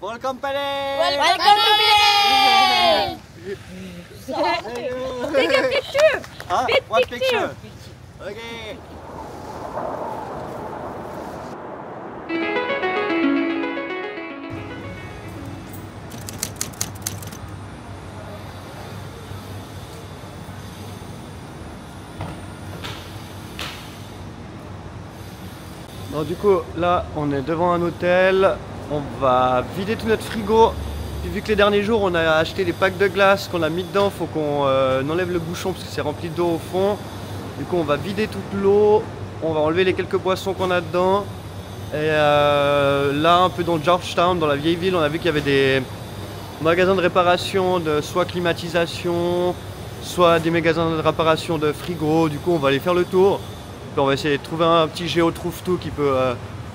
Full company! Welcome to Penang! Take a picture! Huh? Big What picture. picture? Okay. Bon, du coup, là, on est devant un hôtel. On va vider tout notre frigo. Puis, vu que les derniers jours, on a acheté des packs de glace qu'on a mis dedans, faut qu'on enlève le bouchon parce que c'est rempli d'eau au fond. Du coup, on va vider toute l'eau. On va enlever les quelques boissons qu'on a dedans. Et là, un peu dans Georgetown, dans la vieille ville, on a vu qu'il y avait des magasins de réparation de soit climatisation, soit des magasins de réparation de frigo. Du coup, on va aller faire le tour. Puis on va essayer de trouver un petit géo trouve-tout qui peut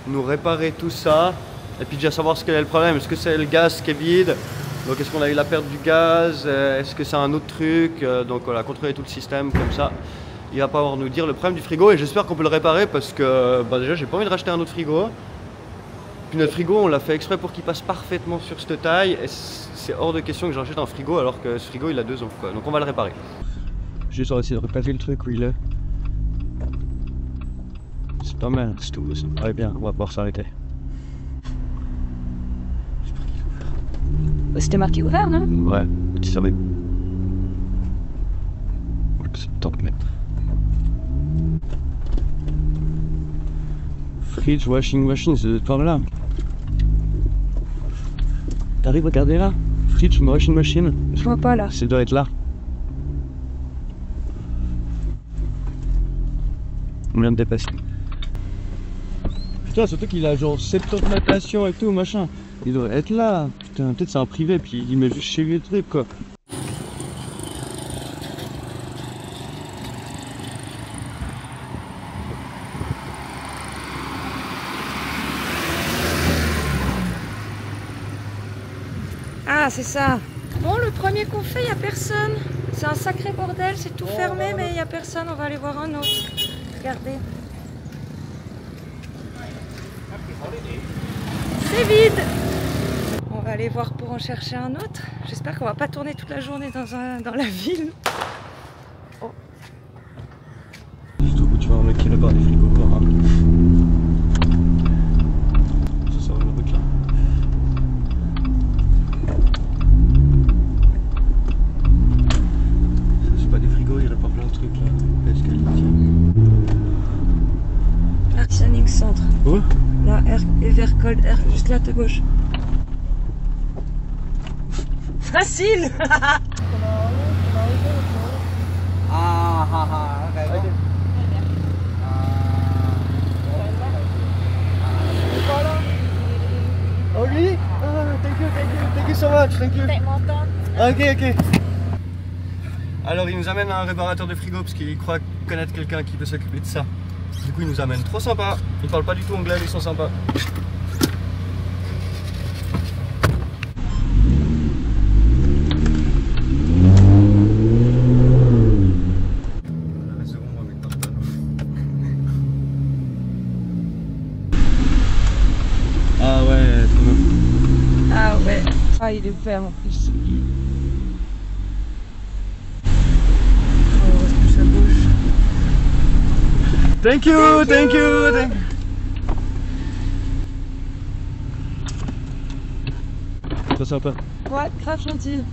nous réparer tout ça. Et puis déjà savoir ce quel est le problème. Est-ce que c'est le gaz qui est vide? Donc est-ce qu'on a eu la perte du gaz? Est-ce que c'est un autre truc? Donc voilà, contrôler tout le système comme ça. Il va pas nous dire le problème du frigo et j'espère qu'on peut le réparer parce que déjà j'ai pas envie de racheter un autre frigo. Puis notre frigo on l'a fait exprès pour qu'il passe parfaitement sur cette taille et c'est hors de question que j'achète un frigo alors que ce frigo il a 2 ans quoi. Donc on va le réparer. Juste on va essayer de repasser le truc où il est. C'est pas mal, c'est tout, ça paraît bien, on va pouvoir s'arrêter. C'était marqué ouvert, non? Ouais, tu savais. C'est top mec. Fridge, washing machine, c'est par là. T'arrives à regarder là? Fridge, washing machine? Je vois pas là. Ça doit être là. On vient de dépasser. Putain, surtout qu'il a genre 70 natation et tout, machin. Il devrait être là. Putain, peut-être c'est un privé, puis il met juste chez lui le truc, quoi. Ah, c'est ça. Bon, le premier qu'on fait, il n'y a personne. C'est un sacré bordel, c'est tout fermé, mais il n'y a personne. On va aller voir un autre. Regardez. C'est vide. On va aller voir pour en chercher un autre. J'espère qu'on va pas tourner toute la journée dans la ville. Oh. Juste au bout, tu vois un mec qui répare des frigos. Hein. Ça sort une route là. C'est pas des frigos, il répare plein de trucs là. Artisaning Centre. Où? Là, Evercold, juste là, à gauche. Facile. Oh really? Thank you so much, thank you. Ok. Alors il nous amène à un réparateur de frigo parce qu'il croit connaître quelqu'un qui peut s'occuper de ça. Du coup il nous amène, trop sympa. Ils parlent pas du tout anglais, mais ils sont sympas. Ah ouais, trop bien. Ah ouais. Ah, il est ferme en plus. Oh, est-ce que ça bouge? Thank you. Trop sympa. Ouais, grave gentil.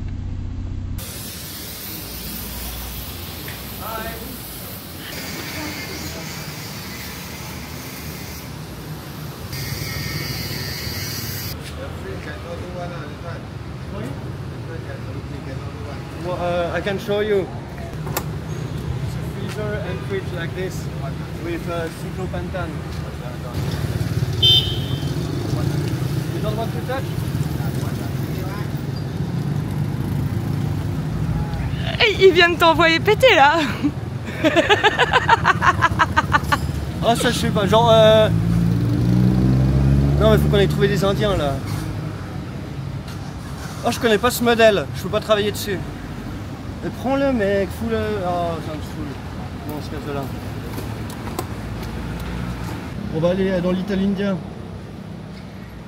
Well, I can show you. It's a freezer and fridge like this with cyclopentan. You don't want to touch? Ils viennent t'envoyer péter là. Ah ça je sais pas, genre non mais faut qu'on aille trouver des indiens là. Oh je connais pas ce modèle, je peux pas travailler dessus. Mais prends-le mec, fous-le. Oh ça me saoule. Bon on se casse de là. On va aller dans Little India.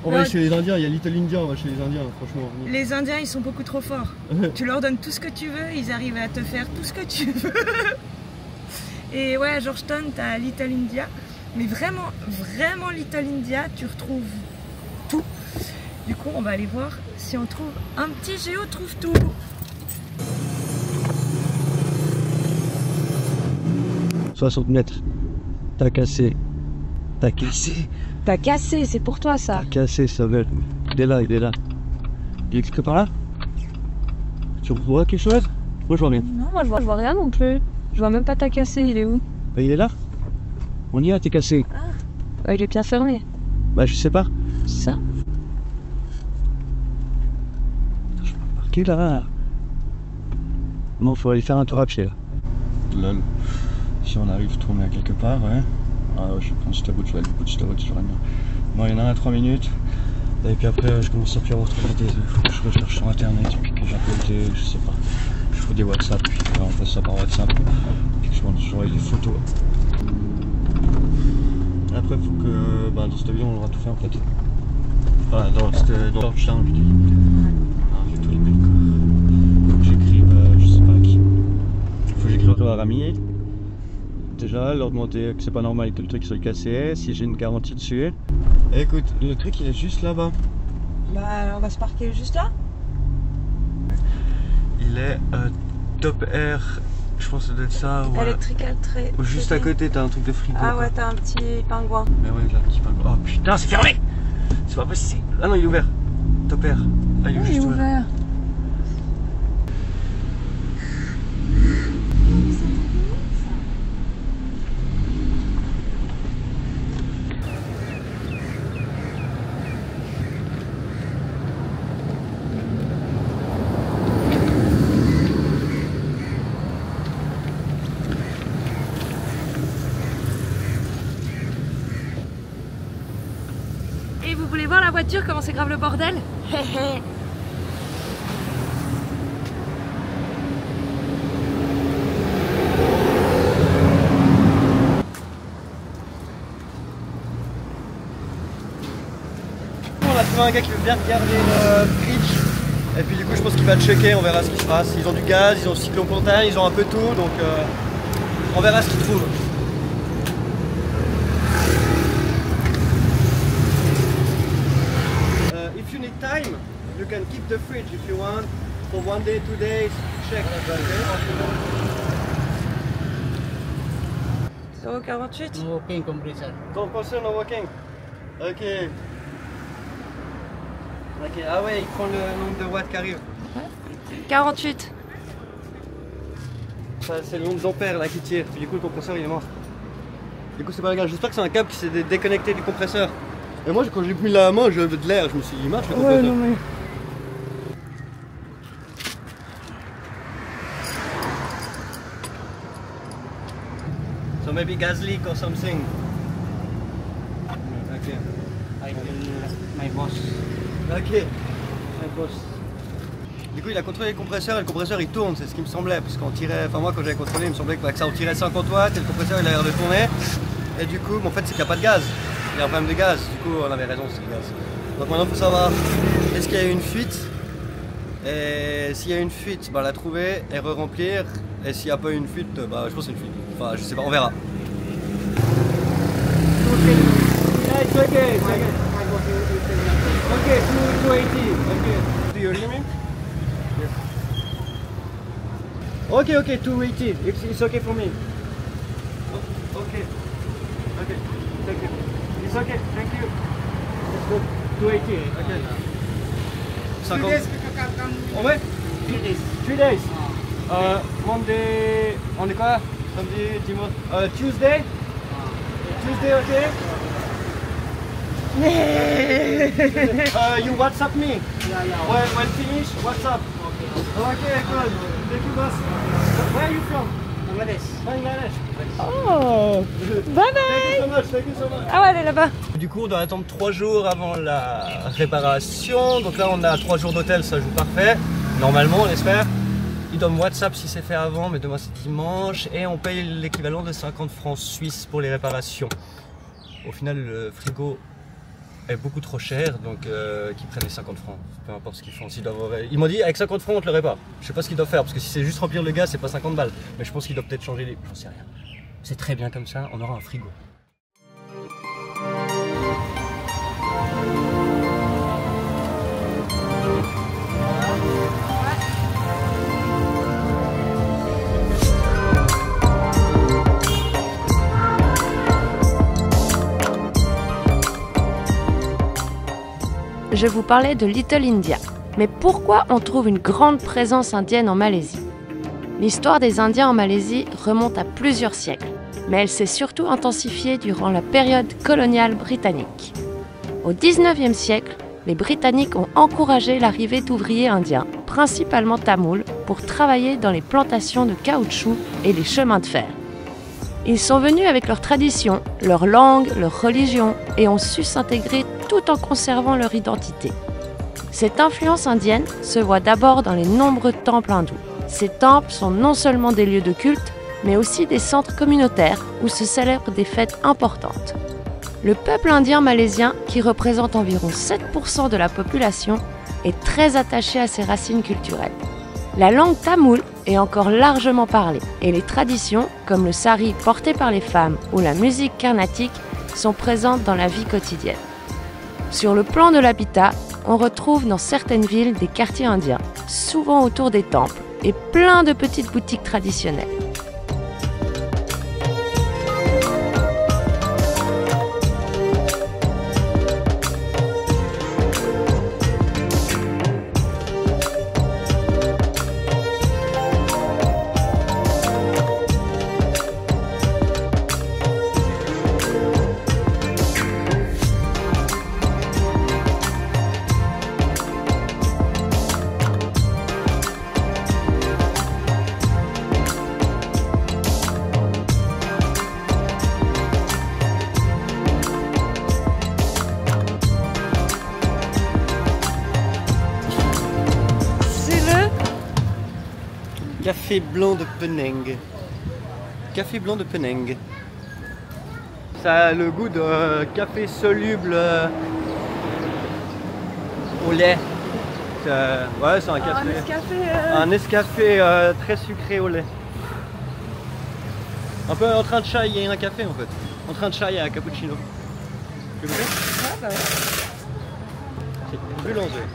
On va aller chez les Indiens, il y a Little India, on va chez les Indiens, franchement. Les Indiens, ils sont beaucoup trop forts. Tu leur donnes tout ce que tu veux, ils arrivent à te faire tout ce que tu veux. Et ouais, à Georgetown, t'as Little India. Mais vraiment, vraiment Little India, tu retrouves tout. Du coup, on va aller voir si on trouve un petit Géo trouve tout. « 60 mètres. T'as cassé. T'as cassé. T'as cassé, c'est pour toi ça. T'as cassé, Samuel. Il est là, il est là. Il est quelque part là? Tu vois quelque chose? Moi je vois rien. Non, moi je vois rien non plus. Je vois même pas t'as cassé, il est où? Bah il est là. On y a, t'es cassé. Ah, bah, il est bien fermé. Bah je sais pas. Ça. Je peux marquer là. Non, faut aller faire un tour à pied là. Lol. Si on arrive tourner à quelque part, ouais. Ah ouais, je prends cette route, je vais aller au bout de cette route, je vais bien. Bon, il y en a un à 3 minutes. Et puis après, je commence à plus avoir trop d'idées. Il faut que je recherche sur internet, puis que j'appelle, je sais pas. Je fais des WhatsApp, puis on passe ça par WhatsApp. Puis je vois des photos. Après, il faut que dans cette vidéo, on aura tout fait en fait. Voilà, dans Georgetown, je dis. J'ai tous les mails. Faut que j'écrive, je sais pas à qui. Faut que j'écrive à Rami. Déjà, leur demander que c'est pas normal que le truc soit cassé, si j'ai une garantie dessus. Écoute, le truc il est juste là-bas. Bah, on va se parquer juste là. Il est top air, je pense que ça doit être ça. Ouais. Electrical tray. Ou juste à côté, t'as un truc de frigo. Ah quoi. ouais, t'as un petit pingouin. Mais ouais, là, un petit pingouin. Oh putain, c'est fermé! C'est pas possible. Ah non, il est ouvert. Top air. Ah, il est juste ouvert. Et vous voulez voir la voiture, comment c'est grave le bordel? On a trouvé un gars qui veut bien regarder le bridge. Et puis du coup je pense qu'il va checker, on verra ce qui se passe. Ils ont du gaz, ils ont cyclone montagne, ils ont un peu tout, donc on verra ce qu'ils trouvent. If you need time, you can keep the fridge if you want. For 1 day, 2 days, check. 0,48. No working compressor. Compressor no working. Ok. Ok, ah ouais, il prend le nombre de watts qui arrive. 48. C'est le nombre d'ampères là qui tire, puis du coup le compresseur il est mort. Du coup c'est pas grave, j'espère que c'est un câble qui s'est déconnecté du compresseur. Et moi quand j'ai mis la main, j'avais de l'air, je me suis dit il marche le compresseur. Ouais, non mais... So maybe gas leak or something. Ok. I tell my boss. Ok. My boss. Du coup il a contrôlé le compresseur et le compresseur il tourne, c'est ce qui me semblait, parce qu'on tirait, enfin moi quand j'avais contrôlé il me semblait que ça on tirait 50 watts et le compresseur il a l'air de tourner. Et du coup en fait c'est qu'il n'y a pas de gaz, il y a un problème de gaz, du coup on avait raison c'est le gaz. Donc maintenant il faut savoir est-ce qu'il y a eu une fuite, et s'il y a une fuite, bah, la trouver et re-remplir, et s'il n'y a pas eu une fuite, bah je pense que c'est une fuite, enfin je sais pas, on verra. Yeah, it's okay. It's okay. Okay, 280. Okay. Do you hear me? Okay, okay, 280. It's okay for me. Oh, okay. Okay. Thank you. It's okay. Thank you. It's good. 280. Okay. 3 days you can come. Oh ouais? 3 days. 3 days. Monday. On est quoi? Samedi, dimanche. Tuesday. Tuesday, okay. You WhatsApp me. Yeah, yeah. When finish, WhatsApp. Okay, good. Thank you, boss. Where are you from? Bangladesh. Bangladesh. Oh. Bye bye. Thank you so much. Thank you so much. Ah ouais, elle est là-bas. Du coup, on doit attendre 3 jours avant la réparation. Donc là, on a 3 jours d'hôtel, ça joue parfait. Normalement, on espère. Ils donnent WhatsApp si c'est fait avant, mais demain c'est dimanche. Et on paye l'équivalent de 50 francs suisses pour les réparations. Au final, le frigo est beaucoup trop cher, donc qu'ils prennent les 50 francs, peu importe ce qu'ils font. Ils m'ont dit avec 50 francs on te l'aurait pas. Je sais pas ce qu'ils doivent faire, parce que si c'est juste remplir le gaz, c'est pas 50 balles. Mais je pense qu'ils doivent peut-être changer les... J'en sais rien. C'est très bien comme ça, on aura un frigo. Je vous parlais de Little India. Mais pourquoi on trouve une grande présence indienne en Malaisie? L'histoire des Indiens en Malaisie remonte à plusieurs siècles, mais elle s'est surtout intensifiée durant la période coloniale britannique. Au XIXe siècle, les Britanniques ont encouragé l'arrivée d'ouvriers indiens, principalement tamouls, pour travailler dans les plantations de caoutchouc et les chemins de fer. Ils sont venus avec leurs traditions, leur langue, leur religion et ont su s'intégrer tout en conservant leur identité. Cette influence indienne se voit d'abord dans les nombreux temples hindous. Ces temples sont non seulement des lieux de culte, mais aussi des centres communautaires où se célèbrent des fêtes importantes. Le peuple indien malaisien, qui représente environ 7% de la population, est très attaché à ses racines culturelles. La langue tamoule est encore largement parlée et les traditions, comme le sari porté par les femmes ou la musique carnatique, sont présentes dans la vie quotidienne. Sur le plan de l'habitat, on retrouve dans certaines villes des quartiers indiens, souvent autour des temples, et plein de petites boutiques traditionnelles. Café blanc de Penang. Café blanc de Penang. Ça a le goût de café soluble au lait. Ouais, c'est un café. Un Nescafé très sucré au lait. Un peu en train de chai et un café en fait. En train de chai et un cappuccino. Tu veux goûter? Ouais, bah ouais. C'est boulanger.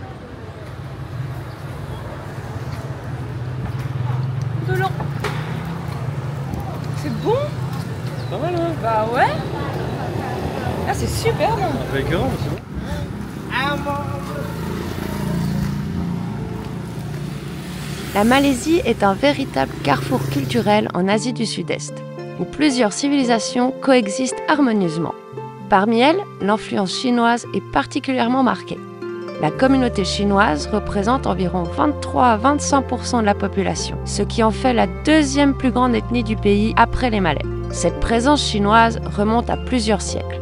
De l'eau. C'est bon? C'est pas mal, hein? Bah ouais. Ah, c'est super bon. Un peu écœurant, mais c'est bon. La Malaisie est un véritable carrefour culturel en Asie du Sud-Est, où plusieurs civilisations coexistent harmonieusement. Parmi elles, l'influence chinoise est particulièrement marquée. La communauté chinoise représente environ 23 à 25% de la population, ce qui en fait la deuxième plus grande ethnie du pays après les Malais. Cette présence chinoise remonte à plusieurs siècles.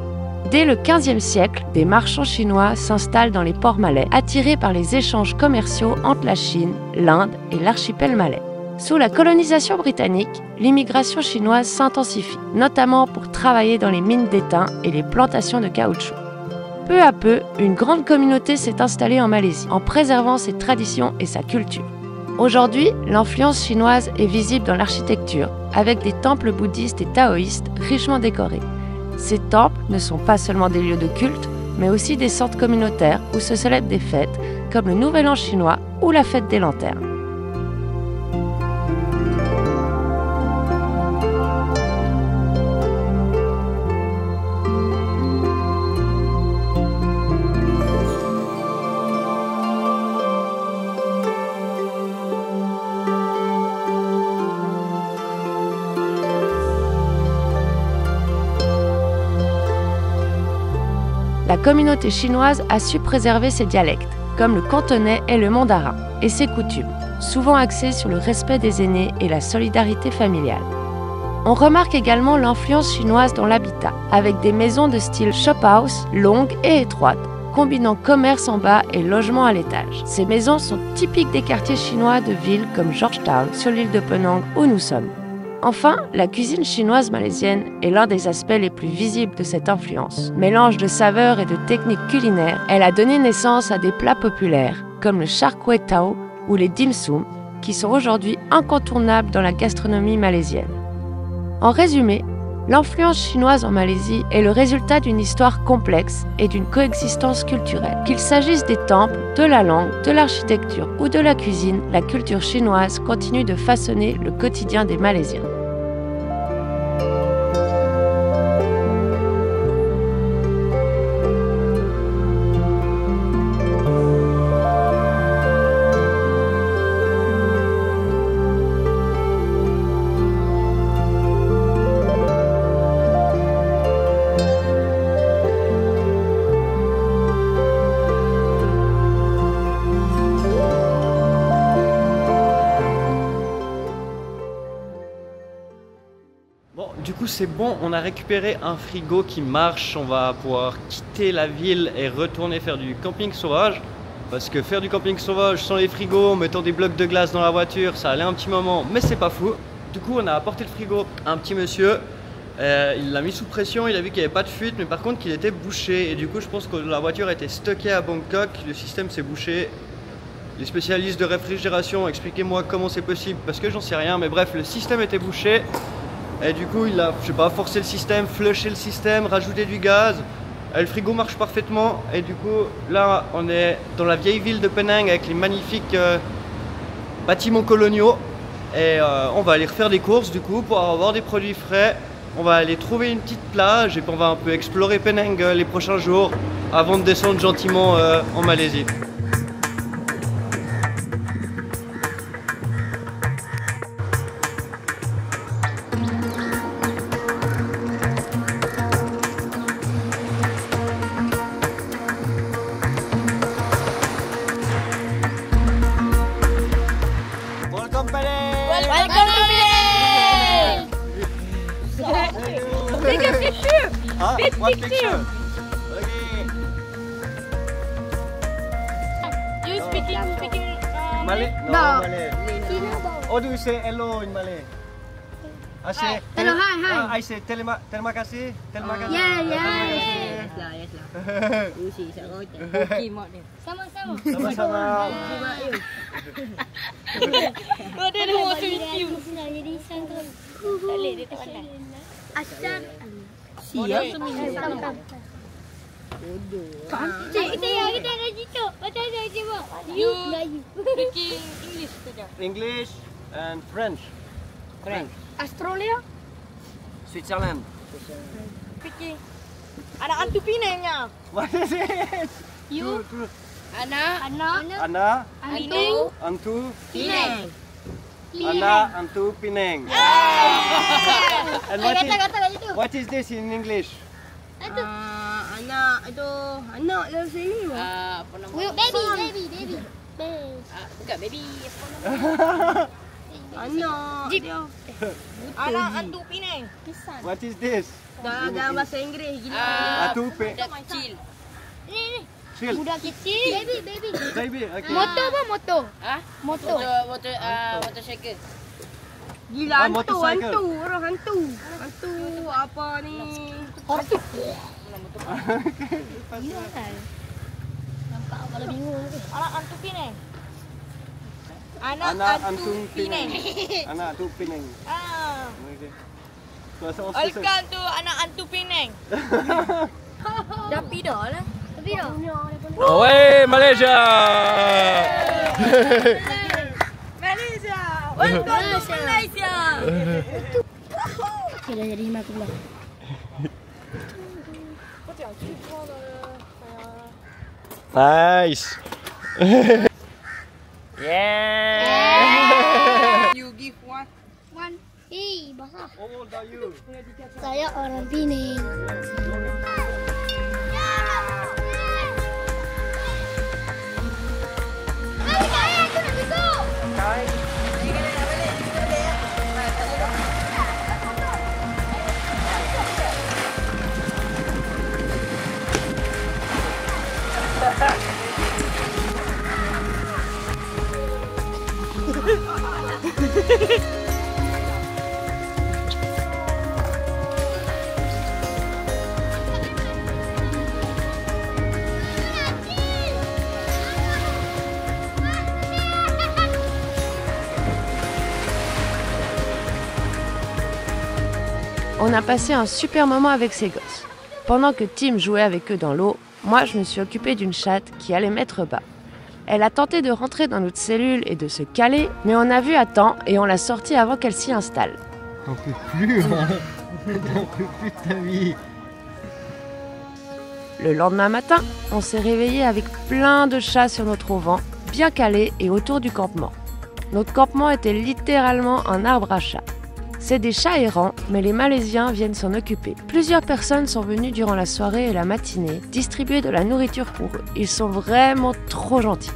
Dès le XVe siècle, des marchands chinois s'installent dans les ports malais, attirés par les échanges commerciaux entre la Chine, l'Inde et l'archipel malais. Sous la colonisation britannique, l'immigration chinoise s'intensifie, notamment pour travailler dans les mines d'étain et les plantations de caoutchouc. Peu à peu, une grande communauté s'est installée en Malaisie, en préservant ses traditions et sa culture. Aujourd'hui, l'influence chinoise est visible dans l'architecture, avec des temples bouddhistes et taoïstes richement décorés. Ces temples ne sont pas seulement des lieux de culte, mais aussi des centres communautaires où se célèbrent des fêtes, comme le Nouvel An chinois ou la fête des lanternes. La communauté chinoise a su préserver ses dialectes, comme le cantonais et le mandarin, et ses coutumes, souvent axées sur le respect des aînés et la solidarité familiale. On remarque également l'influence chinoise dans l'habitat, avec des maisons de style shop house, longues et étroites, combinant commerce en bas et logement à l'étage. Ces maisons sont typiques des quartiers chinois de villes comme Georgetown, sur l'île de Penang où nous sommes. Enfin, la cuisine chinoise malaisienne est l'un des aspects les plus visibles de cette influence. Mélange de saveurs et de techniques culinaires, elle a donné naissance à des plats populaires comme le char kway teow ou les dim sum, qui sont aujourd'hui incontournables dans la gastronomie malaisienne. En résumé, l'influence chinoise en Malaisie est le résultat d'une histoire complexe et d'une coexistence culturelle. Qu'il s'agisse des temples, de la langue, de l'architecture ou de la cuisine, la culture chinoise continue de façonner le quotidien des Malaisiens. Du coup c'est bon, on a récupéré un frigo qui marche, on va pouvoir quitter la ville et retourner faire du camping sauvage. Parce que faire du camping sauvage sans les frigos, en mettant des blocs de glace dans la voiture, ça allait un petit moment, mais c'est pas fou. Du coup on a apporté le frigo à un petit monsieur, il l'a mis sous pression, il a vu qu'il n'y avait pas de fuite, mais par contre qu'il était bouché. Et du coup je pense que la voiture était stockée à Bangkok, le système s'est bouché. Les spécialistes de réfrigération, expliquez-moi comment c'est possible, parce que j'en sais rien, mais bref, le système était bouché. Et du coup, il a, je sais pas, forcé le système, flushé le système, rajouté du gaz. Et le frigo marche parfaitement. Et du coup, là, on est dans la vieille ville de Penang avec les magnifiques bâtiments coloniaux. Et on va aller refaire des courses du coup pour avoir des produits frais. On va aller trouver une petite plage et puis on va un peu explorer Penang les prochains jours avant de descendre gentiment en Malaisie. Take a picture! Ah, Big one picture. picture. Okay. You speaking Malay? No, No. Malay. Or do you say hello in Malay? I say Hello, hi. I say terima kasih. Terima kasih. Yeah, yeah. Yes lah, yes lah. You see, saya okey mak dia. Sama-sama. Sama-sama. Oh, dia dah mau review. Jadi sangkut. Tak boleh, dia tak pandai. Asal. Siap. Kita ada gitu. Macam ada cuma. You speaking English saja. English and French. French. Australia. Switzerland. Speaking. Anak hantu Penangnya. What is it? You. Anak Ana, hantu Antu, Penang. Ana, Antu, Penang. And what is this in English? Anak itu anak dalam sini. Apa nama? Baby. Bukan baby. Apa nama? Anak dia. Anak hantu Penang. What is this? Dalam bahasa Inggeris gini. Atu, Budak kecil. Chill. Budak kecil. Baby. Baby, okay. Motor apa motor? Ah? Motor. Motorcycle. Gila Ah, hantu, motorcycle. orang hantu. Hantu apa ni? Nampak kalau bingung. Anak hantu Penang. Anak hantu Antu, Penang. Anak Antu, Penang. Ah. Okay. So, so, so, Welcome to anak hantu Penang. Dah pindah lah. Tapi dah. Away, Malaysia! Malaysia. Welcome to Malaysia. Sudah jadi 50. Nice! Yeah! You give one. Basah. How old are you? Saya orang Penang. on a passé un super moment avec ces gosses. Pendant que Tim jouait avec eux dans l'eau, moi je me suis occupée d'une chatte qui allait mettre bas. Elle a tenté de rentrer dans notre cellule et de se caler, mais on a vu à temps et on l'a sortie avant qu'elle s'y installe. T'en peux plus, hein. T'en peux plus de ta vie. Le lendemain matin, on s'est réveillé avec plein de chats sur notre auvent, bien calés et autour du campement. Notre campement était littéralement un arbre à chats. C'est des chats errants, mais les Malaisiens viennent s'en occuper. Plusieurs personnes sont venues durant la soirée et la matinée distribuer de la nourriture pour eux. Ils sont vraiment trop gentils.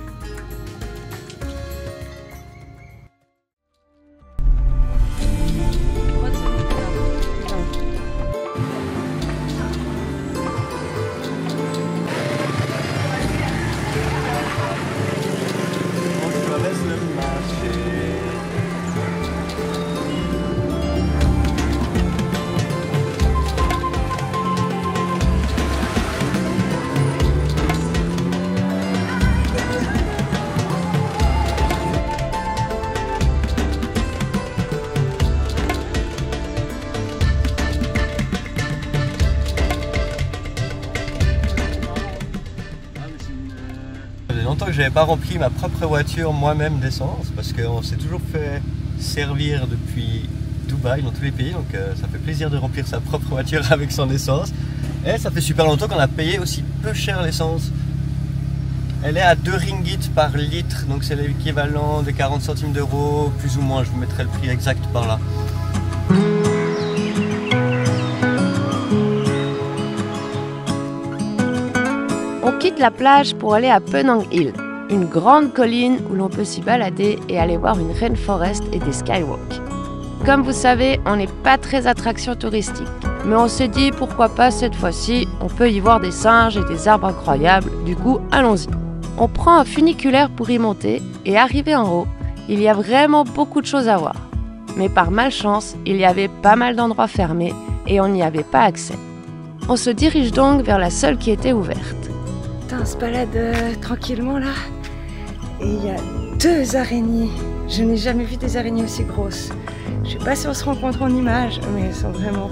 Longtemps que j'avais pas rempli ma propre voiture moi-même d'essence parce qu'on s'est toujours fait servir depuis Dubaï dans tous les pays, donc ça fait plaisir de remplir sa propre voiture avec son essence. Et ça fait super longtemps qu'on a payé aussi peu cher l'essence. Elle est à 2 ringgits par litre, donc c'est l'équivalent de 40 centimes d'euros, plus ou moins. Je vous mettrai le prix exact par là. On quitte la plage pour aller à Penang Hill, une grande colline où l'on peut s'y balader et aller voir une rainforest et des skywalks. Comme vous savez, on n'est pas très attraction touristique, mais on s'est dit pourquoi pas cette fois-ci, on peut y voir des singes et des arbres incroyables, du coup allons-y. On prend un funiculaire pour y monter et arrivé en haut, il y a vraiment beaucoup de choses à voir. Mais par malchance, il y avait pas mal d'endroits fermés et on n'y avait pas accès. On se dirige donc vers la seule qui était ouverte. Putain, on se balade tranquillement là. Et il y a 2 araignées. Je n'ai jamais vu des araignées aussi grosses. Je sais pas si on se rencontre en images, mais elles sont vraiment...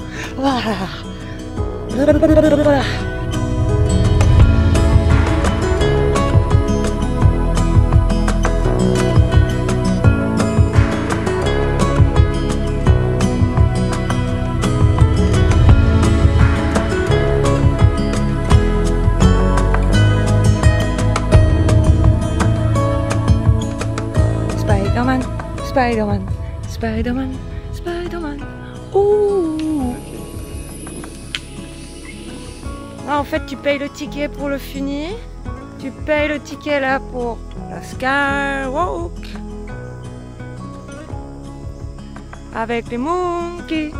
Spider-Man, Spider-Man, Spider-Man, Spider-Man. Ouh. Ah, en fait, tu payes le ticket pour le funi. Tu payes le ticket là pour la Skywalk. Avec les monkeys.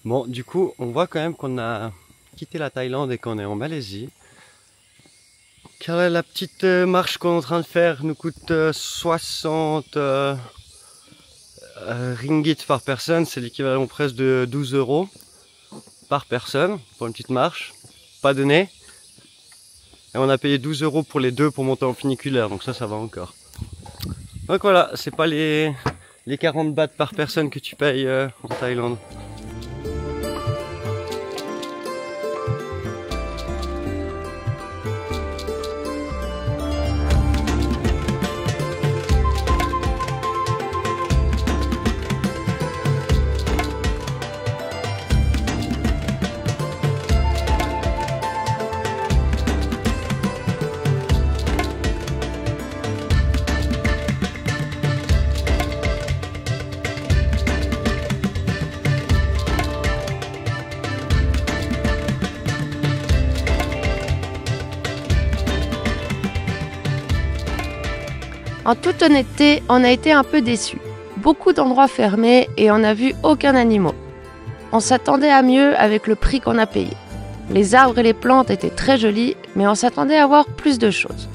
Bon, du coup, on voit quand même qu'on a quitté la Thaïlande et qu'on est en Malaisie. Car la petite marche qu'on est en train de faire nous coûte 60 ringgit par personne. C'est l'équivalent presque de 12 € par personne pour une petite marche. Pas donné. Et on a payé 12 € pour les deux pour monter en funiculaire. Donc ça va encore. Donc voilà, c'est pas les 40 bahts par personne que tu payes en Thaïlande. En toute honnêteté, on a été un peu déçus. Beaucoup d'endroits fermés et on n'a vu aucun animal. On s'attendait à mieux avec le prix qu'on a payé. Les arbres et les plantes étaient très jolis, mais on s'attendait à voir plus de choses.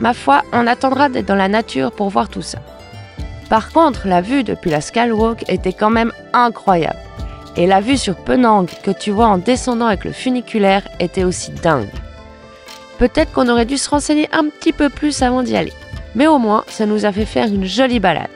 Ma foi, on attendra d'être dans la nature pour voir tout ça. Par contre, la vue depuis la Skywalk était quand même incroyable. Et la vue sur Penang que tu vois en descendant avec le funiculaire était aussi dingue. Peut-être qu'on aurait dû se renseigner un petit peu plus avant d'y aller. Mais au moins, ça nous a fait faire une jolie balade.